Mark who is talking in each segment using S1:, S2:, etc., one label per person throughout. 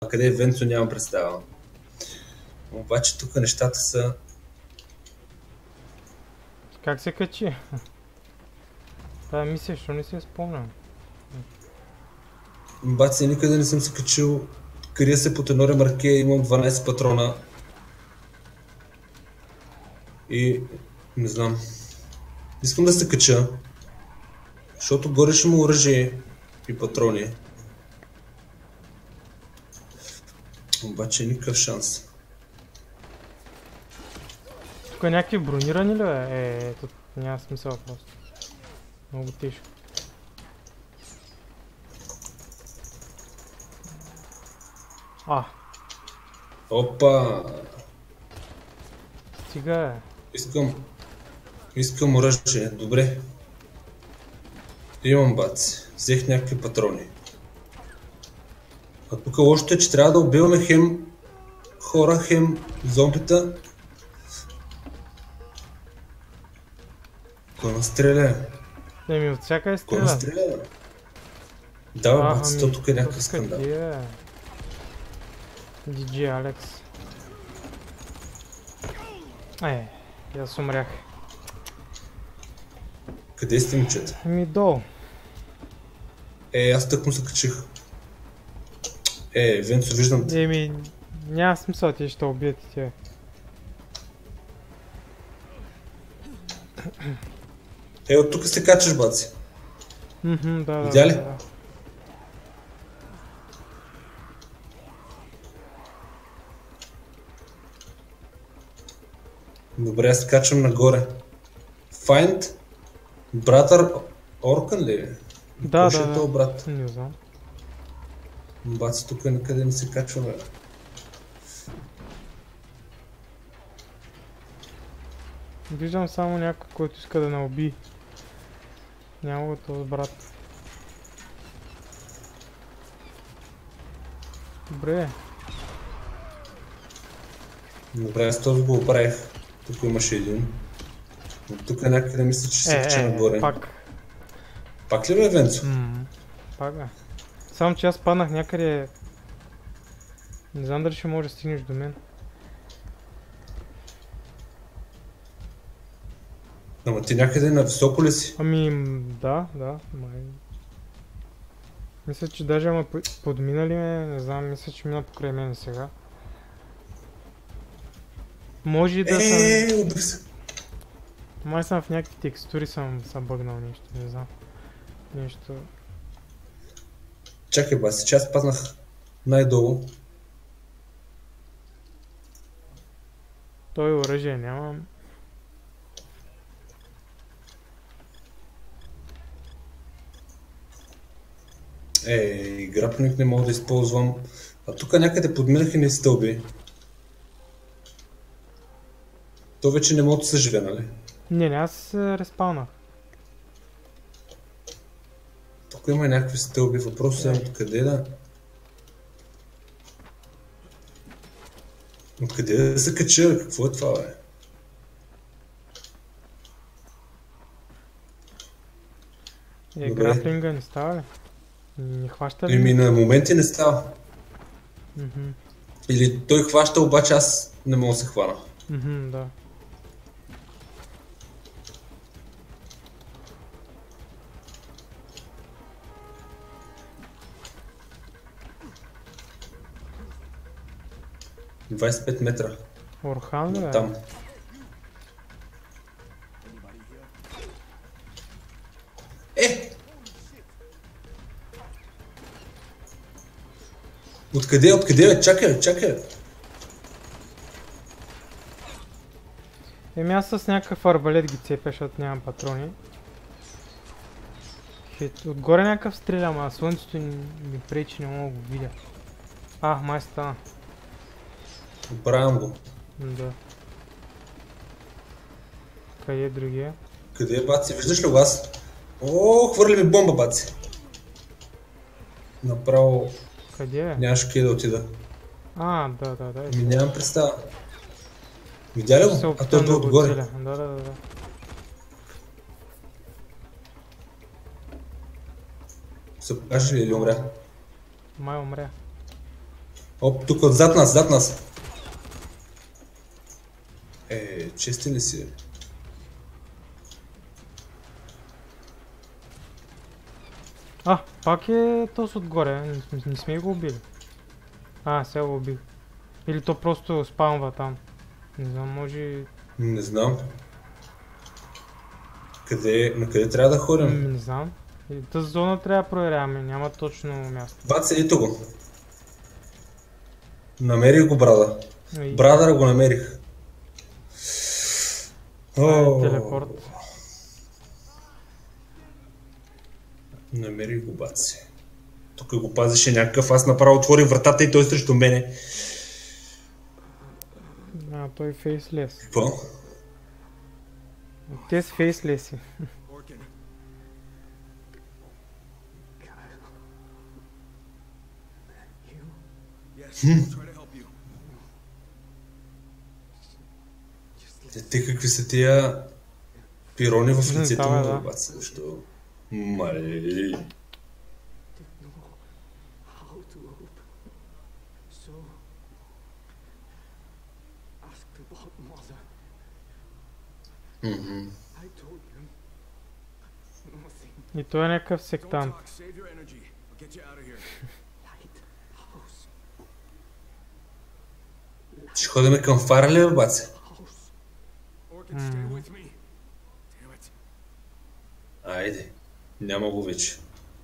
S1: къде е Венцо, нямам представа. Обаче тук нещата са...
S2: Как се качи? Това мисля, що не си я спомням.
S1: Баци, никъде не съм се качил. Крия се под едно ремарке, имам 12 патрона. И... не знам. Искам да се кача. Защото горе ще му оръжие и патрони. Обаче никакъв шанс.
S2: Тук е някакви бронирани ли бе? Тут няма смисъл просто. Много тежко.
S1: Опа!
S2: Стига бе.
S1: Искам оръжие. Добре. Имам баци. Взех някакви патрони. А тук лошото е, че трябва да убиваме хем хора, хем зомбита. Кой настреля?
S2: Еми от всяка е
S1: Кой
S2: стреля.
S1: настреля? Да, баци, то тук е някакъв скандал.
S2: DJ Алекс. Аз умрях.
S1: Къде сте, момчета?
S2: Долу.
S1: Аз тък му се качих. Венцо, виждам те.
S2: Няма смисъл, ти ще убият и тя.
S1: От тук се качаш, баци.
S2: Да.
S1: Видя ли?
S2: Да.
S1: Добре, аз качвам нагоре. Find Brother Orkan ли е?
S2: Да.
S1: Този брат?
S2: Не знам.
S1: Баци, тук никъде не се качваме.
S2: Виждам само някой, който иска да ме уби. Няма го този брат. Добре.
S1: Добре, аз този го оправих. Тук имаше един. Тук някъде мисля, че се кача нагоре. Пак ли бе, Венцо?
S2: Пак бе. Само че аз паднах някъде... Не знам дали ще може да стигнеш до мен.
S1: Ама ти някъде на високо ли си?
S2: Да. Май... Мисля, че даже ме подминали ме, не знам, мисля, че мина покрай мен сега. Може и да съм...
S1: Убих се.
S2: Май съм в някакви текстури съм бъгнал нещо, не знам. Нещо...
S1: Чакай баси, че аз пазнах най-долу.
S2: Той оръжие нямам.
S1: Грапник не мога да използвам. А тук някъде подминах и не стълби. То вече не мога да се живе, нали?
S2: Не, аз респаунах.
S1: Тук има някакви стълби. Въпросът е откъде да... Откъде да се кача? Какво е това, бе?
S2: Граплинга не става ли? Не хваща ли?
S1: На моменти не става. Или той хваща, обаче аз не мога да се хвана.
S2: Да.
S1: – 25 метра.
S2: Орхан ли бе?
S1: Там. Откъде бе? Чакай.
S2: Аз с някакъв арбалет ги цепя, защото нямам патрони. Отгоре някакъв стрелям, а слънцето ми пречи, не мога да го видя. Май стана.
S1: Оправям го.
S2: Да. Къде е другия?
S1: Къде е, баци? Виждаш ли го аз? Хвърли ми бомба, баци. Направо...
S2: Къде е?
S1: Нямаш къде да отида.
S2: Да.
S1: Нямам представа. Видя ли го? Той е отгоре.
S2: Да.
S1: Се покажеш ли или умря?
S2: Май умря.
S1: Оп, тук зад нас, зад нас. Чести ли си?
S2: Пак е този отгоре, не сме го убили. Сега го убих. Или то просто спамва там. Не знам, може...
S1: Не знам. На къде трябва да ходим?
S2: Не знам. Тази зона трябва да проверяваме, няма точно място.
S1: Бац, ето го. Намерих го, брада. Брадъра го намерих.
S2: Телепорт.
S1: Намерих го, баци. Тук го пазеше някакъв, аз направо отворих вратата и той срещу мене.
S2: Той фейслес.
S1: Какво?
S2: Те са фейслеси.
S1: Те какви са тия пирони в лицето му, баци, защо? Малей.
S2: И той е някакъв сектант.
S1: Ще ходим към фара ли, баци? Айде, няма го вече.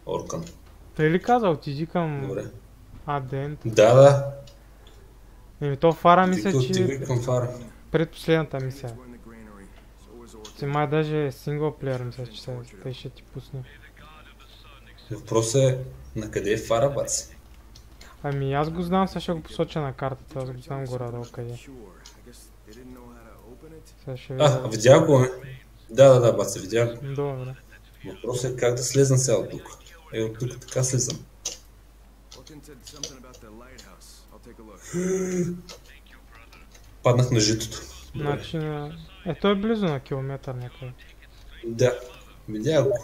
S1: Оркан.
S2: Той ли каза, отиди към...
S1: Добре.
S2: Адент?
S1: Да.
S2: То фара мисля, че...
S1: Отиди към фара.
S2: Предпоследната мисия. Май даже синглплеер мисля, че той ще ти пусне.
S1: Въпросът е, на къде е фара, баци?
S2: Аз го знам, сега ще го посоча на картата, аз го знам горе-долу къде.
S1: Видях го, Да, баци, видях го.
S2: Добре.
S1: Въпросът е как да слезам сега от тук. От тук така слезам. Паднах на житото.
S2: Значи, той е близо на километър някъде.
S1: Да, видях го.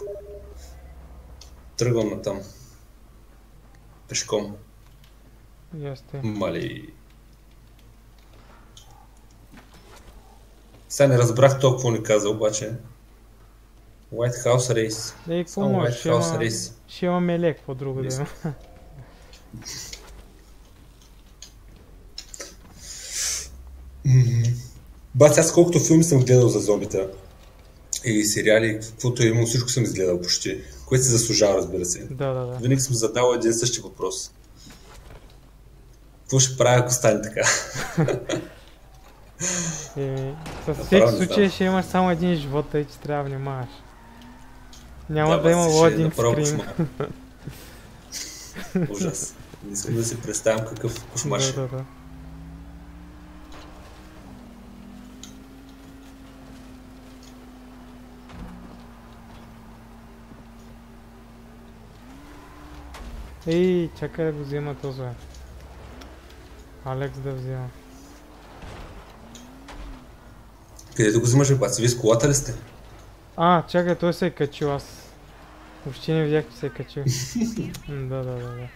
S1: Тръгвам натам. Пешком.
S2: Ясте.
S1: Мали. Сега не разбрах толкова ни каза, обаче. White House Race.
S2: Какво може? Ще имаме лек, какво друго да има.
S1: Бац, аз колкото филми съм гледал за зомбита и сериали, каквото е имало, всичко съм изгледал почти. Което се заслужава, разбира се.
S2: Да.
S1: Винаги съм задал един същи въпрос. Какво ще правя, ако стане така?
S2: Със всеки случай ще имаш само един живот, тъй че трябва да внимаваш. Няма да има лодинг скрим.
S1: Ужас. Не искам да си представям какъв кошмар ще.
S2: Да. Чакай да го взема този. Алекс да взема.
S1: Къде да го взимаш, баци? Вие с колата ли сте?
S2: Чакай, той се е качил, аз въобще не видях, че се е качил. Да.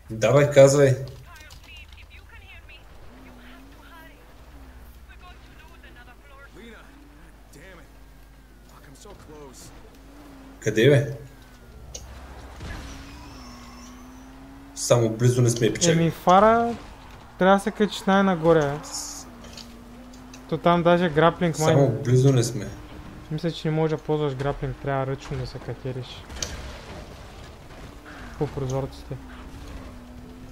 S1: Давай, казвай. Къде бе? Само близо не сме печели.
S2: Фара трябва да се качиш най-нагоре. То там даже граплинг май...
S1: Само близо не сме.
S2: Мисля, че не можеш да ползваш граплинг, трябва ръчно да се катериш. По прозорците.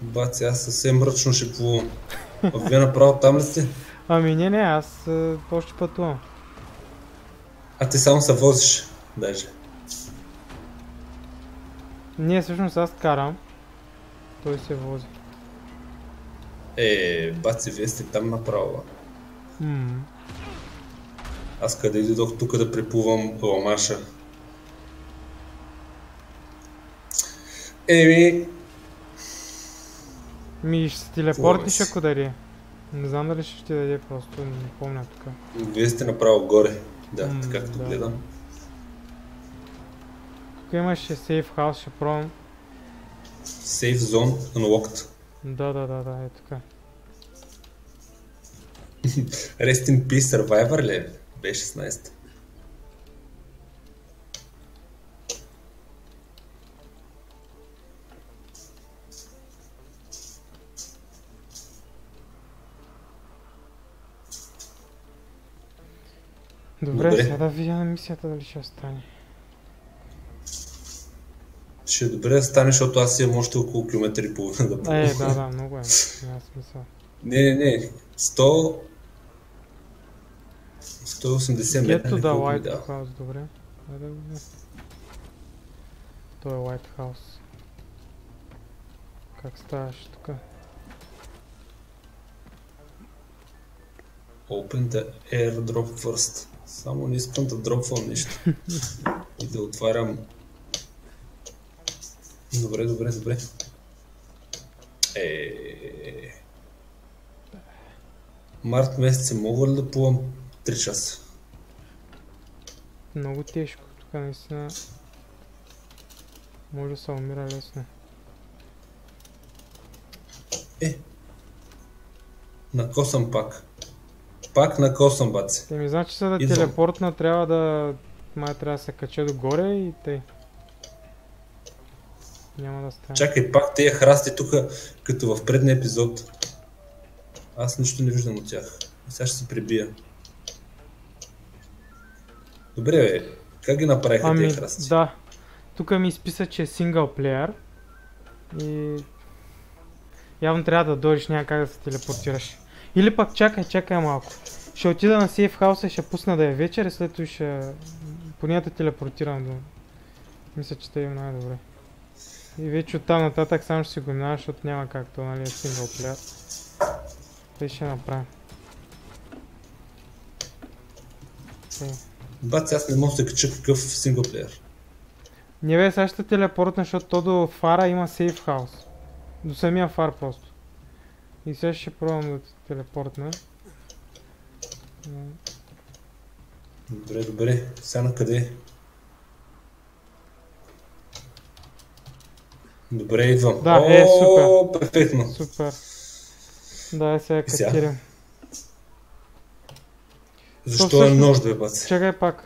S1: Баци, аз съвсем ръчно ще плувам. Вие направо там ли сте?
S2: Не, аз още пътувам.
S1: Ти само се возиш, даже.
S2: Не, всъщност аз карам. Той се вози.
S1: Баци, вие сте там направо. Аз къде идох тук да преплувам Ламаша?
S2: Ще се телепортиш, ако даде. Не знам дали ще ти даде, просто не помня тук.
S1: Вие сте направо горе. Да, така като гледам.
S2: Тук имаше сейф хаус, ще пробвам.
S1: Safe Zone Unlocked.
S2: Да, е така.
S1: Rest in Peace Survivor ли? Беше 16.
S2: Добре, сега да видя на мисията дали ще остане.
S1: Ще е добре да стане, защото аз имам още около километри и половина да пробвам.
S2: Да, много е. Няма смисъл.
S1: Не. 180 метра.
S2: Get to the White House, добре. Той е White House. Как ставаш тук?
S1: Open the airdrop first. Само не искам да дропвам нещо. И да отварям. Добре. Март месец мога ли да плувам 3 часа?
S2: Много тежко. Тук наистина може да се умира лесно.
S1: Накосам пак. Пак накосам, баци.
S2: Ми значи са да телепортна, трябва да... Май трябва да се кача догоре и тъй. Няма да стане.
S1: Чакай, пак тези храсти тук, като в предния епизод. Аз нищо не виждам от тях. И сега ще се прибия. Добре, бе. Как ги направиха тези храсти?
S2: Да. Тук ми изписа, че е сингъл плеер. И... явно трябва да дойдеш, няма как да се телепортираш. Или пак чакай малко. Ще отида на сейф хауса и ще пусна да е вечер и след това ще... поне да телепортирам до... Мисля, че те е най-добре. И вече оттам нататък само ще си го минава, защото няма как, то нали е сингъл плеер. Тъй ще направим.
S1: Баци, аз не мога да се кача какъв сингъл плеер.
S2: Не бе, сега ще телепортна, защото то до фара има сейф хаус. До самия фар просто. И сега ще пробвам да телепортна.
S1: Добре. Сега на къде? Добре, идвам.
S2: Да, супер.
S1: Перфектно.
S2: Супер. Да, сега катирам.
S1: Защо е нож, бе, баци?
S2: Чакай пак.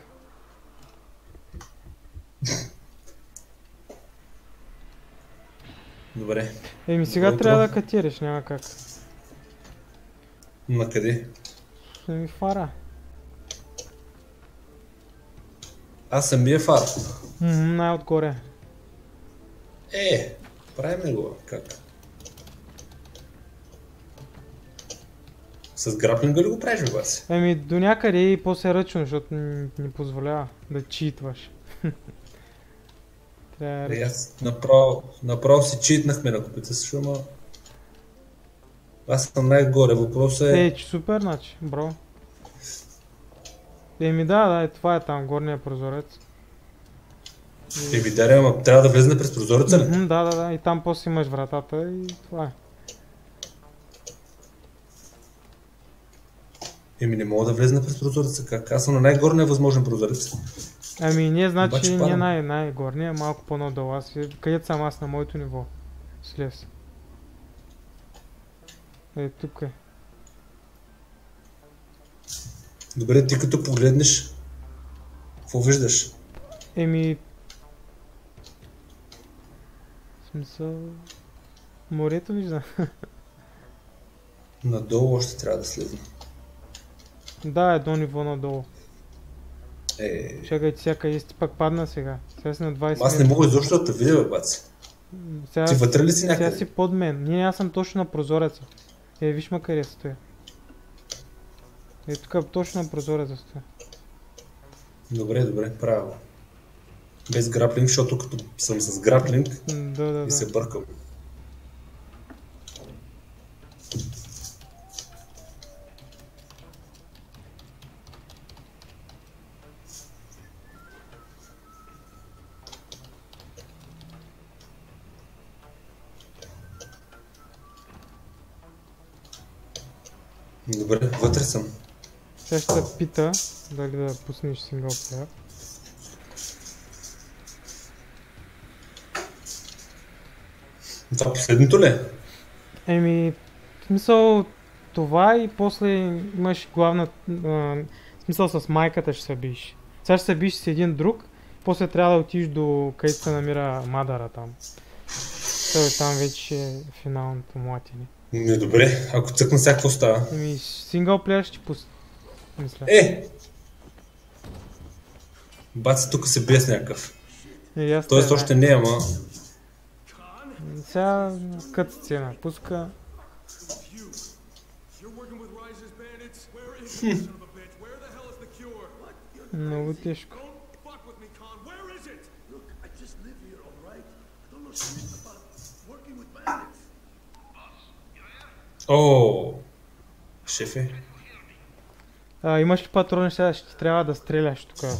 S1: Добре.
S2: Сега трябва да катираш, няма как.
S1: На къде?
S2: Ми фара.
S1: Аз самия фар.
S2: Най-отгоре.
S1: Правим го. Как? С граплинга ли го правиш, бе?
S2: До някъде и после ръчно, защото ни позволява да читваш.
S1: Аз направо си читнахме на купица, защото аз съм най-горе, въпросът е...
S2: че супер, значи, бро. Да, това е там, горния прозорец.
S1: Ама трябва да влезне през прозореца ли?
S2: Да, и там после имаш вратата и това е. Не мога да влезна през прозореца, как? Аз съм на най-горния възможен прозорец. Не, значи не най-горния, малко по-надолу. Където съм аз на моето ниво? Слез. Тук е.
S1: Добре, ти като погледнеш, какво виждаш?
S2: В смисъл... морето виждам.
S1: Надолу още трябва да слезна.
S2: Да, едно ниво надолу. Чакай, къде си пак падна сега? Сега си на 20
S1: Аз не мога изобщо да те видя, бе, баци. Ти вътре ли си някъде?
S2: Сега си под мен. Аз съм точно на прозореца. Виж ма къде стоя. Тук точно на прозореца стоя.
S1: Добре, правилно. Без граплинг, защото като съм с граплинг и се бъркам. Добре, вътре съм.
S2: Сега ще те пита дали да пуснеш сингъл плеер.
S1: Това последното ли?
S2: Еми, в смисъл това и после имаш главна... в смисъл с майката ще се биш. Сега ще се биш с един друг, после трябва да отидеш до където се намира Мадара там. Той там вече е финалното млатене.
S1: Не, добре, ако цъкна сега, какво става?
S2: Еми, синглплеер ще пусти. Мисля.
S1: Баци, тук се бие с някакъв.
S2: Тоест
S1: още не е, ама...
S2: Сега кът сцена пуска. Много тежко.
S1: О, шефе.
S2: Имаш ли патрони сега? Ще трябва да стреляш тук.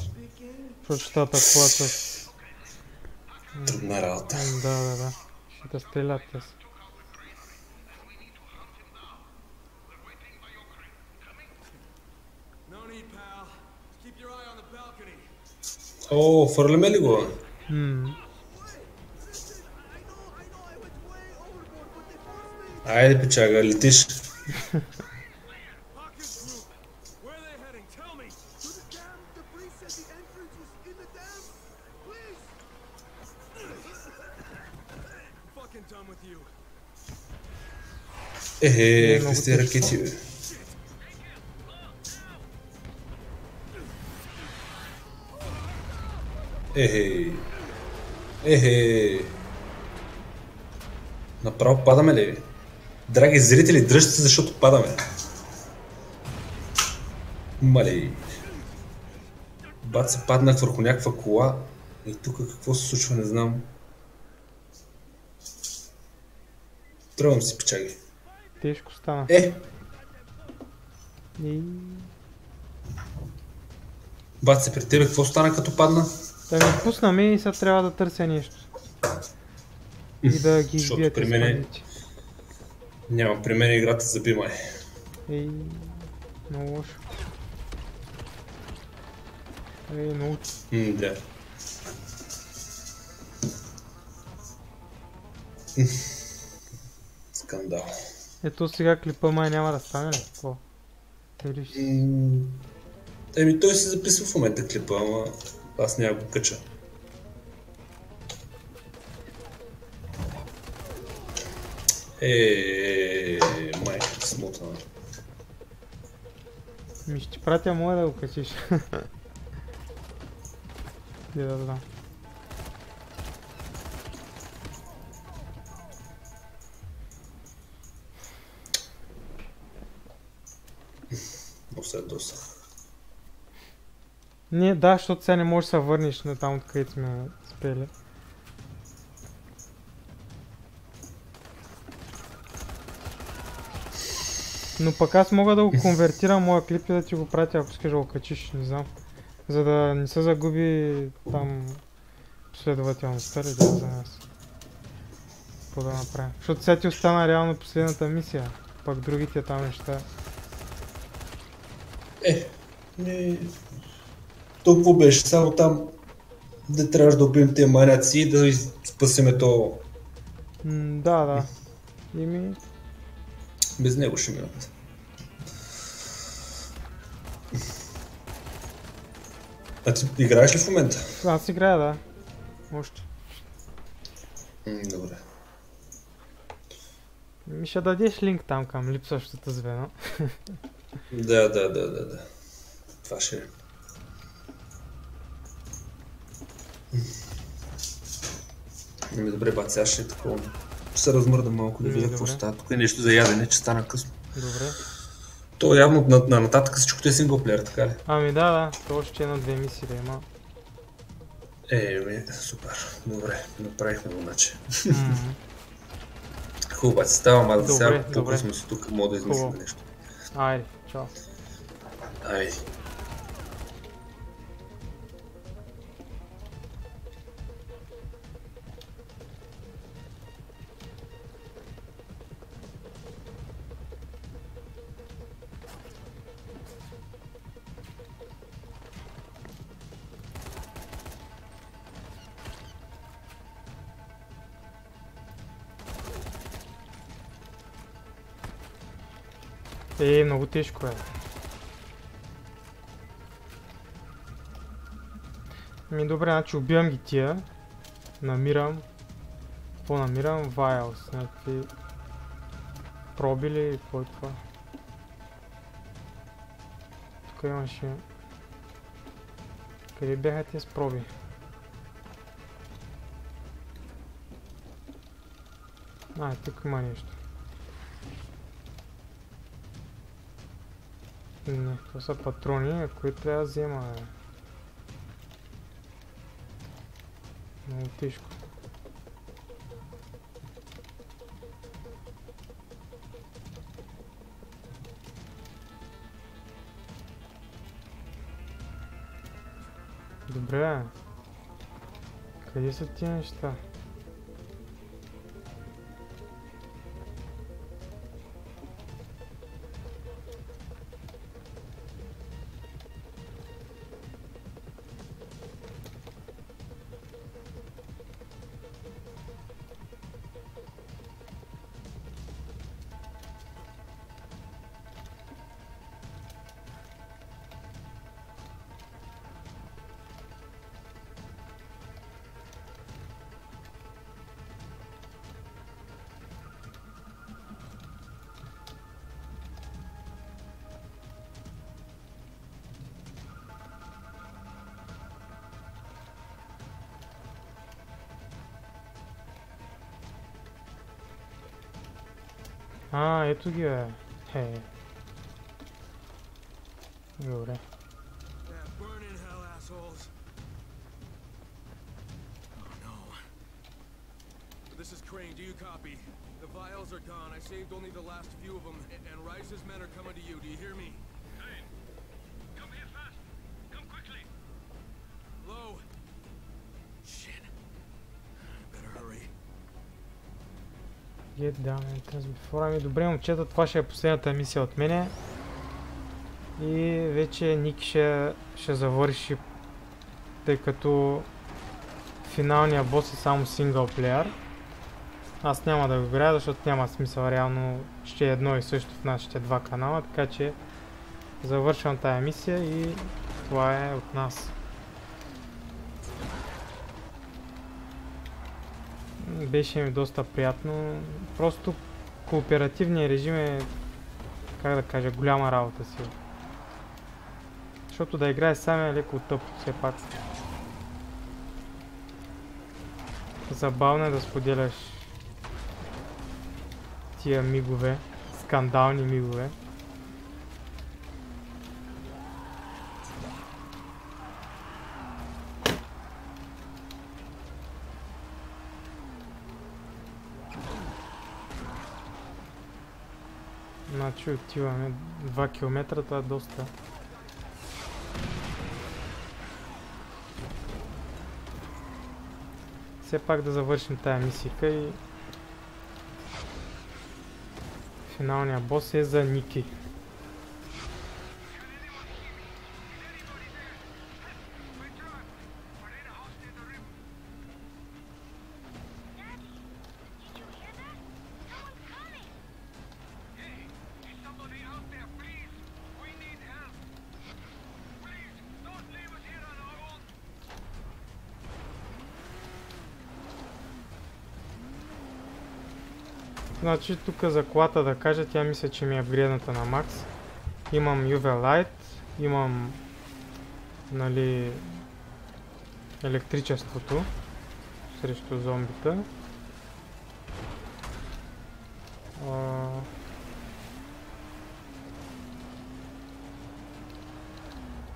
S2: Защото ще атакуват с...
S1: Трудна работа.
S2: Да. Ще те стрелят те.
S1: О, фърляме ли го? Айде, печага, летиш. Какви сте ракети, бе? Направо падаме ли? Драги зрители, дръжте се, защото падаме. Малей. Бат се паднах върху някаква кола и тук какво се случва, не знам. Тръгвам си, печаги.
S2: Тежко стана.
S1: Бат се, при тебе какво стана като падна?
S2: Да ми пусна ме и сега трябва да търся нещо. И да ги избиете с падите.
S1: Няма, при мен играта заби май.
S2: Много лошо. Научи.
S1: Да. Скандал.
S2: Ето сега клипа май няма да стане ли? Какво?
S1: Той се записва в момента клипа, ама аз няма го кача. Майка смутна.
S2: Ще ти пратя моя да го качиш. Да знам.
S1: Доса.
S2: Не, да, защото сега не можеш да се върнеш на там, откъдето сме спели. Но пък аз мога да го конвертирам моя клип и да ти го пратя, ако искаш да го качиш, не знам. За да не се загуби там последователността ли за нас. Какво да направим? Защото сега ти остана реално последната мисия, пък другите там неща.
S1: Толкова беше, само там да трябваше да убием тия маняци и да спасиме то.
S2: Да.
S1: Без него ще минат. А ти играеш ли в момента?
S2: Аз играя, да. Още.
S1: Добре.
S2: Ще дадеш линк там към липсващото звено.
S1: Да. Това ще е. Добре, бат, сега ще е такова. Се размърда малко да видя какво става. Тук е нещо за ядене, че стана късно.
S2: Добре.
S1: То явно на нататък всичкото е синглплеер, така ли?
S2: Да. То още една-две мисии да има.
S1: Супер. Добре, направихме го иначе. Хубаво, бат, ставам, аз сега по-късно си тук, мога да измислим нещо.
S2: Айде, чао.
S1: Айде.
S2: Много тежко е. Добре, значи убивам ги тия. Намирам. Какво намирам? Vials. Някакви пробили. Какво е това? Тук имаше... Къде бяха тези проби? Тук има нещо. Не, това са патрони, които трябва да взема. Много тежко. Добре. Къде са тия неща? Ето ги е. Добре.
S3: This is Crane, do you copy? The vials are gone. I saved only the last few of them, and Rice's men are coming to you. Do you hear me? Crane, come here fast. Come quickly. Low. Shit. Better hurry.
S2: Get down and transform. Добре, момчета, това ще е последната мисия от мене. И вече Ник ще завърши, тъй като финалният бос е само синглплеер. Аз няма да го играя, защото няма смисъл, реално ще е едно и също в нашите два канала, така че завършвам тая мисия и това е от нас. Беше ми доста приятно, просто кооперативният режим е, как да кажа, голяма работа си. Защото да играе сам е леко тъпо все пак. Забавно е да споделяш тия мигове, скандални мигове. Значи отиваме 2 км, това е доста. Все пак да завършим тая мисийка и финалният бос е за Ники. Значи тук за колата да кажа, тя мисля, че ми е апгрейдната на макс. Имам UV Light, имам, нали, електричеството срещу зомбита.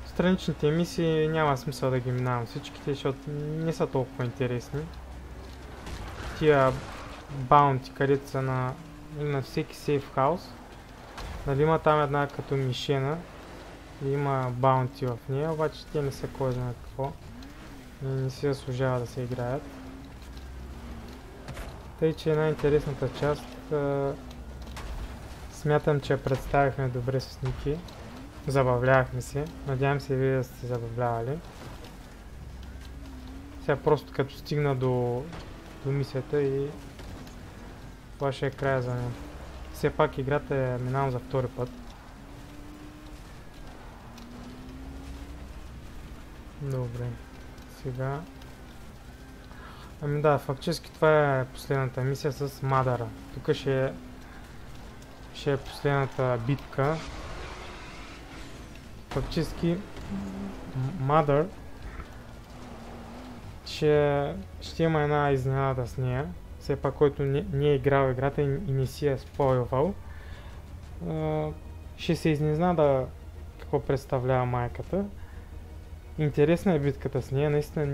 S2: Страничните мисии няма смисъл да ги минавам всичките, защото не са толкова интересни. Тия баунти, където са на всеки сейф хаус. Нали има там една като мишена и има баунти в нея, обаче те не са кой знае какво и не си заслужава да се играят. Тъй, че най-интересната част смятам, че я представихме добре с Ники. Забавлявахме се. Надявам се и вие да сте забавлявали. Сега просто като стигна до мисията и това ще е края за мен. Все пак играта я минавам за втори път. Добре. Сега... Ами да, фактически това е последната мисия с Мадъра. Тук ще е последната битка. Фактически Mother ще има една изненада с нея. Все пак, който не е играл играта и не си е спойлвал, ще се изненада какво представлява майката. Интересна е битката с нея, наистина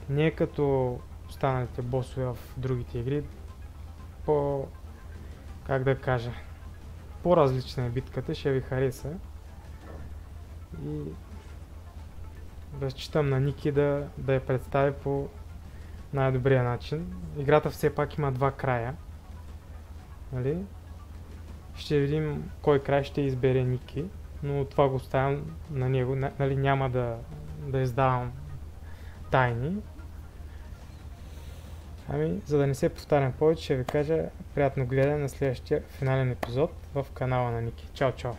S2: не е като останалите босове в другите игри. Как да кажа, по-различна е битката, ще ви хареса. И разчитам на Ники да я представи по най-добрия начин. Играта все пак има два края. Нали? Ще видим кой край ще избере Ники, но това го оставям на него. Нали, няма да издавам тайни. Ами, за да не се повтарям повече, ще ви кажа приятно гледане на следващия финален епизод в канала на Ники. Чао, чао!